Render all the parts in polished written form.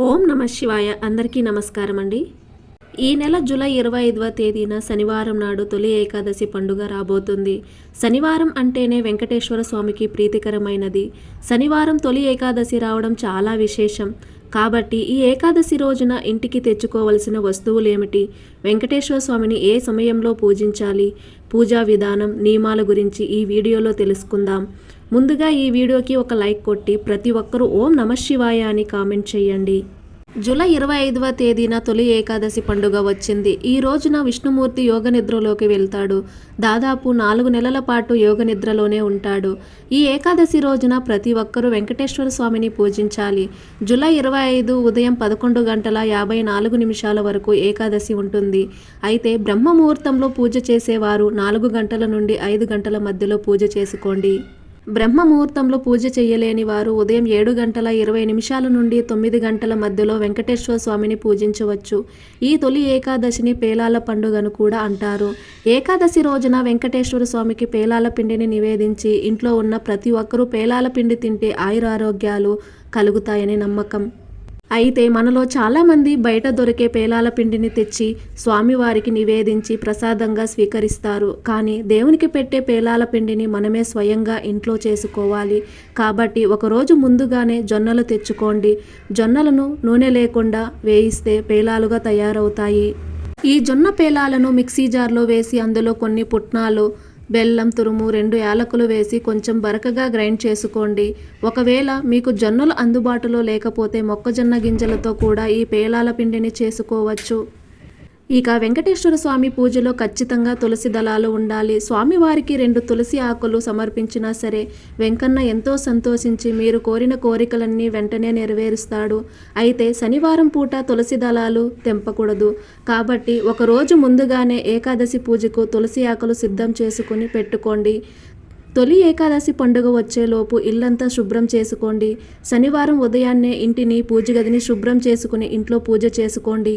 ఓం నమ శివాయ. అందరికీ నమస్కారం అండి. ఈ నెల జూలై 25వ తేదీన శనివారం నాడు తొలి ఏకాదశి పండుగ రాబోతుంది. శనివారం అంటేనే వెంకటేశ్వర స్వామికి ప్రీతికరమైనది. శనివారం తొలి ఏకాదశి రావడం చాలా విశేషం. కాబట్టి ఈ ఏకాదశి రోజున ఇంటికి తెచ్చుకోవలసిన వస్తువులేమిటి, వెంకటేశ్వర స్వామిని ఏ సమయంలో పూజించాలి, పూజా విధానం, నియమాల గురించి ఈ వీడియోలో తెలుసుకుందాం. ముందుగా ఈ వీడియోకి ఒక లైక్ కొట్టి ప్రతి ఒక్కరూ ఓం నమ శివాయ అని కామెంట్ చేయండి. జూలై 25వ తేదీన తొలి ఏకాదశి పండుగ వచ్చింది. ఈ రోజున విష్ణుమూర్తి యోగ నిద్రలోకి వెళ్తాడు. దాదాపు 4 నెలల పాటు యోగ నిద్రలోనే ఉంటాడు. ఈ ఏకాదశి రోజున ప్రతి ఒక్కరూ వెంకటేశ్వర స్వామిని పూజించాలి. జూలై 25 ఉదయం 11:54 వరకు ఏకాదశి ఉంటుంది. అయితే బ్రహ్మ ముహూర్తంలో పూజ చేసేవారు 4 గంటల నుండి 5 గంటల మధ్యలో పూజ చేసుకోండి. బ్రహ్మ ముహూర్తంలో పూజ చేయలేని వారు ఉదయం 7:20 నుండి 9 గంటల మధ్యలో వెంకటేశ్వర స్వామిని పూజించవచ్చు. ఈ తొలి ఏకాదశిని పేలాల పండుగను కూడా అంటారు. ఏకాదశి రోజున వెంకటేశ్వర స్వామికి పేలాల పిండిని నివేదించి ఇంట్లో ఉన్న ప్రతి ఒక్కరూ పేలాల పిండి తింటే ఆయురారోగ్యాలు కలుగుతాయని నమ్మకం. అయితే మనలో చాలామంది బయట దొరికే పేలాల పిండిని తెచ్చి స్వామివారికి నివేదించి ప్రసాదంగా స్వీకరిస్తారు. కానీ దేవునికి పెట్టే పేలాల పిండిని మనమే స్వయంగా ఇంట్లో చేసుకోవాలి. కాబట్టి ఒకరోజు ముందుగానే జొన్నలు తెచ్చుకోండి. జొన్నలను నూనె లేకుండా వేయిస్తే పేలాలుగా తయారవుతాయి. ఈ జొన్న పేలాలను మిక్సీ జార్లో వేసి అందులో కొన్ని పుట్నాలు, బెల్లం తురుము, 2 యాలకులు వేసి కొంచెం బరకగా గ్రైండ్ చేసుకోండి. ఒకవేళ మీకు జొన్నలు అందుబాటులో లేకపోతే మొక్కజొన్న గింజలతో కూడా ఈ పేలాల పిండిని చేసుకోవచ్చు. ఇక వెంకటేశ్వర స్వామి పూజలో ఖచ్చితంగా తులసి దళాలు ఉండాలి. స్వామివారికి 2 తులసి ఆకులు సమర్పించినా సరే వెంకన్న ఎంతో సంతోషించి మీరు కోరిన కోరికలన్నీ వెంటనే నెరవేరుస్తాడు. అయితే శనివారం పూట తులసి దళాలు తెంపకూడదు. కాబట్టి ఒకరోజు ముందుగానే ఏకాదశి పూజకు తులసి ఆకులు సిద్ధం చేసుకుని పెట్టుకోండి. తొలి ఏకాదశి పండుగ వచ్చేలోపు ఇల్లంతా శుభ్రం చేసుకోండి. శనివారం ఉదయాన్నే ఇంటిని, పూజ గదిని శుభ్రం చేసుకుని ఇంట్లో పూజ చేసుకోండి.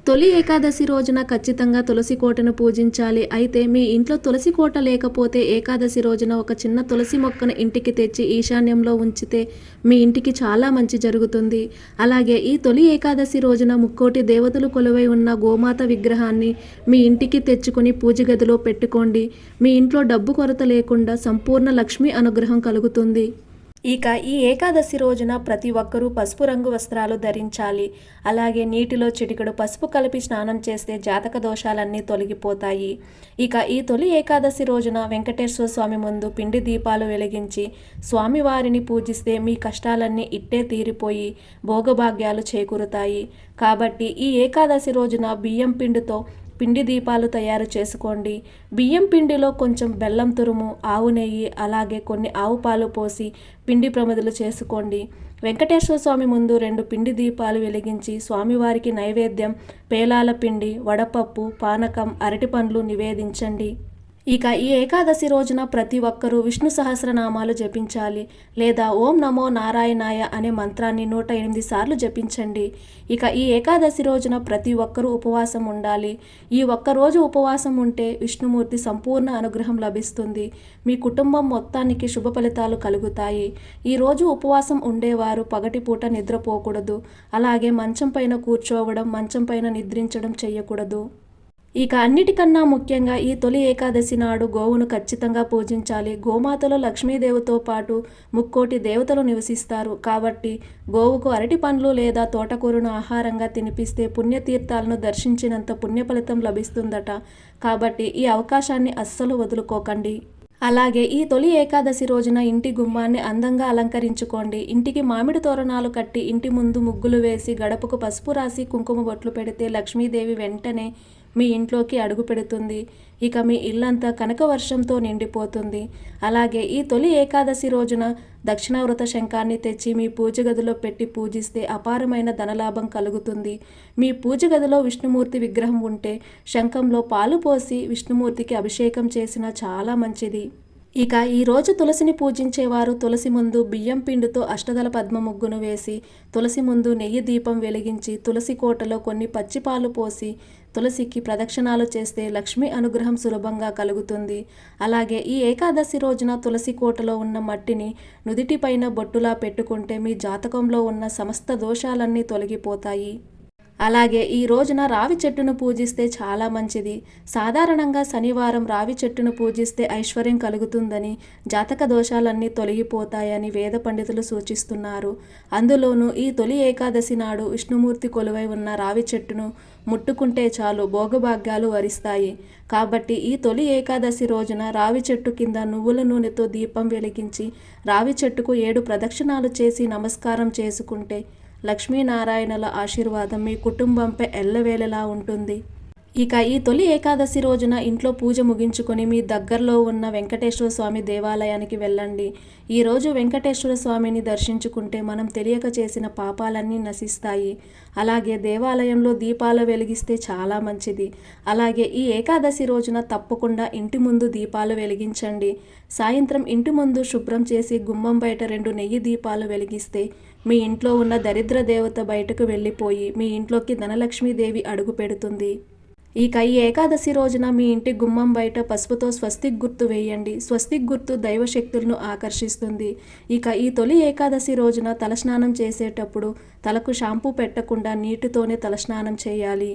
తొలి ఏకాదశి రోజున ఖచ్చితంగా తులసి కోటను పూజించాలి. అయితే మీ ఇంట్లో తులసి కోట లేకపోతే ఏకాదశి రోజున ఒక చిన్న తులసి మొక్కను ఇంటికి తెచ్చి ఈశాన్యంలో ఉంచితే మీ ఇంటికి చాలా మంచి జరుగుతుంది. అలాగే ఈ తొలి ఏకాదశి రోజున ముక్కోటి దేవతలు కొలువై ఉన్న గోమాత విగ్రహాన్ని మీ ఇంటికి తెచ్చుకొని పూజ గదిలో పెట్టుకోండి. మీ ఇంట్లో డబ్బు కొరత లేకుండా సంపూర్ణ లక్ష్మీ అనుగ్రహం కలుగుతుంది. ఇక ఈ ఏకాదశి రోజున ప్రతి ఒక్కరూ పసుపు రంగు వస్త్రాలు ధరించాలి. అలాగే నీటిలో చిటికెడు పసుపు కలిపి స్నానం చేస్తే జాతక దోషాలన్నీ తొలగిపోతాయి. ఇక ఈ తొలి ఏకాదశి రోజున వెంకటేశ్వర స్వామి ముందు పిండి దీపాలు వెలిగించి స్వామివారిని పూజిస్తే మీ కష్టాలన్నీ ఇట్టే తీరిపోయి భోగభాగ్యాలు చేకూరుతాయి. కాబట్టి ఈ ఏకాదశి రోజున బియ్యం పిండితో పిండి దీపాలు తయారు చేసుకోండి. బియ్యం పిండిలో కొంచెం బెల్లం తురుము, ఆవు నెయ్యి, అలాగే కొన్ని ఆవు పాలు పోసి పిండి ప్రమిదలు చేసుకోండి. వెంకటేశ్వర స్వామి ముందు 2 పిండి దీపాలు వెలిగించి స్వామివారికి నైవేద్యం పేలాల పిండి, వడపప్పు, పానకం, అరటిపండ్లు నివేదించండి. ఇక ఈ ఏకాదశి రోజున ప్రతి ఒక్కరూ విష్ణు సహస్రనామాలు జపించాలి. లేదా ఓం నమో నారాయణాయ అనే మంత్రాన్ని 108 సార్లు జపించండి. ఇక ఈ ఏకాదశి రోజున ప్రతి ఒక్కరూ ఉపవాసం ఉండాలి. ఈ ఒక్కరోజు ఉపవాసం ఉంటే విష్ణుమూర్తి సంపూర్ణ అనుగ్రహం లభిస్తుంది. మీ కుటుంబం మొత్తానికి శుభ ఫలితాలు కలుగుతాయి. ఈరోజు ఉపవాసం ఉండేవారు పగటిపూట నిద్రపోకూడదు. అలాగే మంచం పైన కూర్చోవడం, మంచం పైన నిద్రించడం చేయకూడదు. ఇక అన్నిటికన్నా ముఖ్యంగా ఈ తొలి ఏకాదశి నాడు గోవును ఖచ్చితంగా పూజించాలి. గోమాతలో లక్ష్మీదేవితో పాటు ముక్కోటి దేవతలు నివసిస్తారు. కాబట్టి గోవుకు అరటి పండ్లు లేదా తోటకూరను ఆహారంగా తినిపిస్తే పుణ్యతీర్థాలను దర్శించినంత పుణ్య ఫలితం లభిస్తుందట. కాబట్టి ఈ అవకాశాన్ని అస్సలు వదులుకోకండి. అలాగే ఈ తొలి ఏకాదశి రోజున ఇంటి గుమ్మాన్ని అందంగా అలంకరించుకోండి. ఇంటికి మామిడి తోరణాలు కట్టి ఇంటి ముందు ముగ్గులు వేసి గడపకు పసుపు రాసి కుంకుమ బొట్లు పెడితే లక్ష్మీదేవి వెంటనే మీ ఇంట్లోకి అడుగు పెడుతుంది. ఇక మీ ఇల్లంతా కనక వర్షంతో నిండిపోతుంది. అలాగే ఈ తొలి ఏకాదశి రోజున దక్షిణావృత శంఖాన్ని తెచ్చి మీ పూజ గదిలో పెట్టి పూజిస్తే అపారమైన ధనలాభం కలుగుతుంది. మీ పూజ గదిలో విష్ణుమూర్తి విగ్రహం ఉంటే శంఖంలో పాలు పోసి విష్ణుమూర్తికి అభిషేకం చేసినా చాలా మంచిది. ఇక ఈరోజు తులసిని పూజించేవారు తులసి ముందు బియ్యం పిండితో అష్టదళ పద్మ ముగ్గును వేసి, తులసి ముందు నెయ్యి దీపం వెలిగించి, తులసి కోటలో కొన్ని పచ్చిపాలు పోసి తులసికి ప్రదక్షిణాలు చేస్తే లక్ష్మీ అనుగ్రహం సులభంగా కలుగుతుంది. అలాగే ఈ ఏకాదశి రోజున తులసి కోటలో ఉన్న మట్టిని నుదిటిపైన బొట్టులా పెట్టుకుంటే మీ జాతకంలో ఉన్న సమస్త దోషాలన్నీ తొలగిపోతాయి. అలాగే ఈ రోజున రావి చెట్టును పూజిస్తే చాలా మంచిది. సాధారణంగా శనివారం రావి చెట్టును పూజిస్తే ఐశ్వర్యం కలుగుతుందని, జాతక దోషాలన్నీ తొలగిపోతాయని వేద పండితులు సూచిస్తున్నారు. అందులోనూ ఈ తొలి ఏకాదశి నాడు విష్ణుమూర్తి కొలువై ఉన్న రావి చెట్టును ముట్టుకుంటే చాలు భోగభాగ్యాలు వరిస్తాయి. కాబట్టి ఈ తొలి ఏకాదశి రోజున రావి చెట్టు కింద నువ్వుల నూనెతో దీపం వెలిగించి రావి చెట్టుకు 7 ప్రదక్షిణాలు చేసి నమస్కారం చేసుకుంటే లక్ష్మీనారాయణల ఆశీర్వాదం మీ కుటుంబంపై ఎల్లవేళలా ఉంటుంది. ఇక ఈ తొలి ఏకాదశి రోజున ఇంట్లో పూజ ముగించుకొని మీ దగ్గరలో ఉన్న వెంకటేశ్వర స్వామి దేవాలయానికి వెళ్ళండి. ఈరోజు వెంకటేశ్వర స్వామిని దర్శించుకుంటే మనం తెలియక చేసిన పాపాలన్నీ నశిస్తాయి. అలాగే దేవాలయంలో దీపాలు వెలిగిస్తే చాలా మంచిది. అలాగే ఈ ఏకాదశి రోజున తప్పకుండా ఇంటి ముందు దీపాలు వెలిగించండి. సాయంత్రం ఇంటి ముందు శుభ్రం చేసి గుమ్మం బయట 2 నెయ్యి దీపాలు వెలిగిస్తే మీ ఇంట్లో ఉన్న దరిద్ర దేవత బయటకు వెళ్ళిపోయి మీ ఇంట్లోకి ధనలక్ష్మీదేవి అడుగు పెడుతుంది. ఇక ఈ ఏకాదశి రోజున మీ ఇంటి గుమ్మం బయట పసుపుతో స్వస్తిక్ గుర్తు వేయండి. స్వస్తిక్ గుర్తు దైవశక్తులను ఆకర్షిస్తుంది. ఇక ఈ తొలి ఏకాదశి రోజున తలస్నానం చేసేటప్పుడు తలకు షాంపూ పెట్టకుండా నీటితోనే తలస్నానం చేయాలి.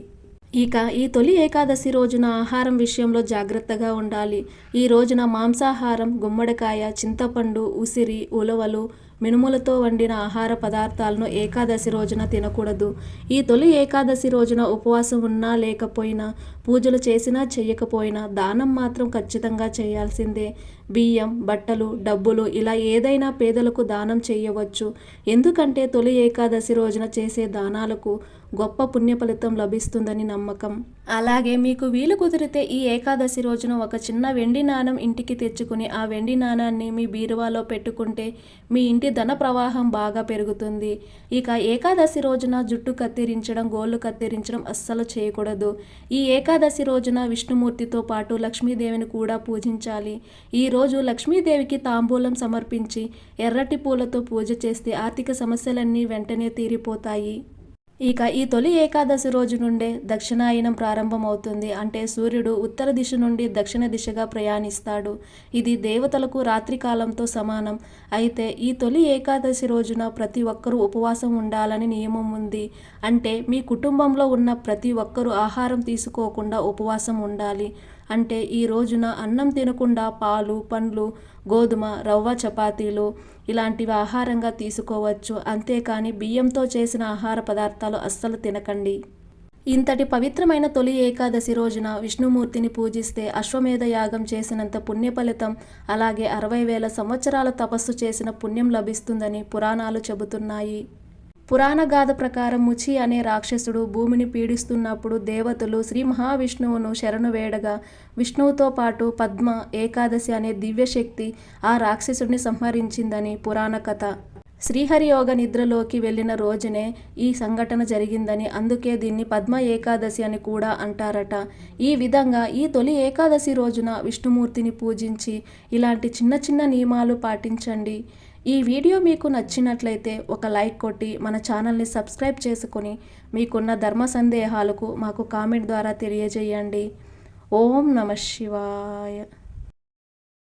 ఇక ఈ తొలి ఏకాదశి రోజున ఆహారం విషయంలో జాగ్రత్తగా ఉండాలి. ఈ రోజున మాంసాహారం, గుమ్మడికాయ, చింతపండు, ఉసిరి, ఉలవలు, మినుములతో వండిన ఆహార పదార్థాలను ఏకాదశి రోజున తినకూడదు. ఈ తొలి ఏకాదశి రోజున ఉపవాసం ఉన్నా లేకపోయినా, పూజలు చేసినా చెయ్యకపోయినా దానం మాత్రం ఖచ్చితంగా చేయాల్సిందే. బియ్యం, బట్టలు, డబ్బులు ఇలా ఏదైనా పేదలకు దానం చేయవచ్చు. ఎందుకంటే తొలి ఏకాదశి రోజున చేసే దానాలకు గొప్ప పుణ్య ఫలితం లభిస్తుందని నమ్మకం. అలాగే మీకు వీలు కుదిరితే ఈ ఏకాదశి రోజున ఒక చిన్న వెండి నాణం ఇంటికి తెచ్చుకుని ఆ వెండి నాణాన్ని మీ బీరువాలో పెట్టుకుంటే మీ ఇంటి ధన ప్రవాహం బాగా పెరుగుతుంది. ఇక ఏకాదశి రోజున జుట్టు కత్తిరించడం, గోళ్ళు కత్తిరించడం అస్సలు చేయకూడదు. ఈ ఏకాదశి రోజున విష్ణుమూర్తితో పాటు లక్ష్మీదేవిని కూడా పూజించాలి. ఈ రోజు లక్ష్మీదేవికి తాంబూలం సమర్పించి ఎర్రటి పూలతో పూజ చేస్తే ఆర్థిక సమస్యలన్నీ వెంటనే తీరిపోతాయి. ఇక ఈ తొలి ఏకాదశి రోజు నుండే దక్షిణాయనం ప్రారంభమవుతుంది. అంటే సూర్యుడు ఉత్తర దిశ నుండి దక్షిణ దిశగా ప్రయాణిస్తాడు. ఇది దేవతలకు రాత్రికాలంతో సమానం. అయితే ఈ తొలి ఏకాదశి రోజున ప్రతి ఒక్కరూ ఉపవాసం ఉండాలని నియమం ఉంది. అంటే మీ కుటుంబంలో ఉన్న ప్రతి ఒక్కరూ ఆహారం తీసుకోకుండా ఉపవాసం ఉండాలి. అంటే ఈ రోజున అన్నం తినకుండా పాలు, పండ్లు, గోధుమ, రవ్వ చపాతీలు ఇలాంటివి ఆహారంగా తీసుకోవచ్చు. అంతేకాని బియ్యంతో చేసిన ఆహార పదార్థాలు అస్సలు తినకండి. ఇంతటి పవిత్రమైన తొలి ఏకాదశి రోజున విష్ణుమూర్తిని పూజిస్తే అశ్వమేధ యాగం చేసినంత పుణ్య ఫలితం, అలాగే 60,000 సంవత్సరాల తపస్సు చేసిన పుణ్యం లభిస్తుందని పురాణాలు చెబుతున్నాయి. పురాణ గాథ ప్రకారం ముచి అనే రాక్షసుడు భూమిని పీడిస్తున్నప్పుడు దేవతలు శ్రీ మహావిష్ణువును శరణు వేడగా విష్ణువుతో పాటు పద్మ, ఏకాదశి అనే దివ్యశక్తి ఆ రాక్షసుడిని సంహరించిందని పురాణ కథ. శ్రీహరి యోగ నిద్రలోకి వెళ్ళిన రోజునే ఈ సంఘటన జరిగిందని, అందుకే దీన్ని పద్మ ఏకాదశి అని కూడా అంటారట. ఈ విధంగా ఈ తొలి ఏకాదశి రోజున విష్ణుమూర్తిని పూజించి ఇలాంటి చిన్న చిన్న నియమాలు పాటించండి. ఈ వీడియో మీకు నచ్చినట్లయితే ఒక లైక్ కొట్టి మన ఛానల్ని సబ్స్క్రైబ్ చేసుకొని మీకున్న ధర్మ సందేహాలకు మాకు కామెంట్ ద్వారా తెలియజేయండి. ఓం నమః శివాయ.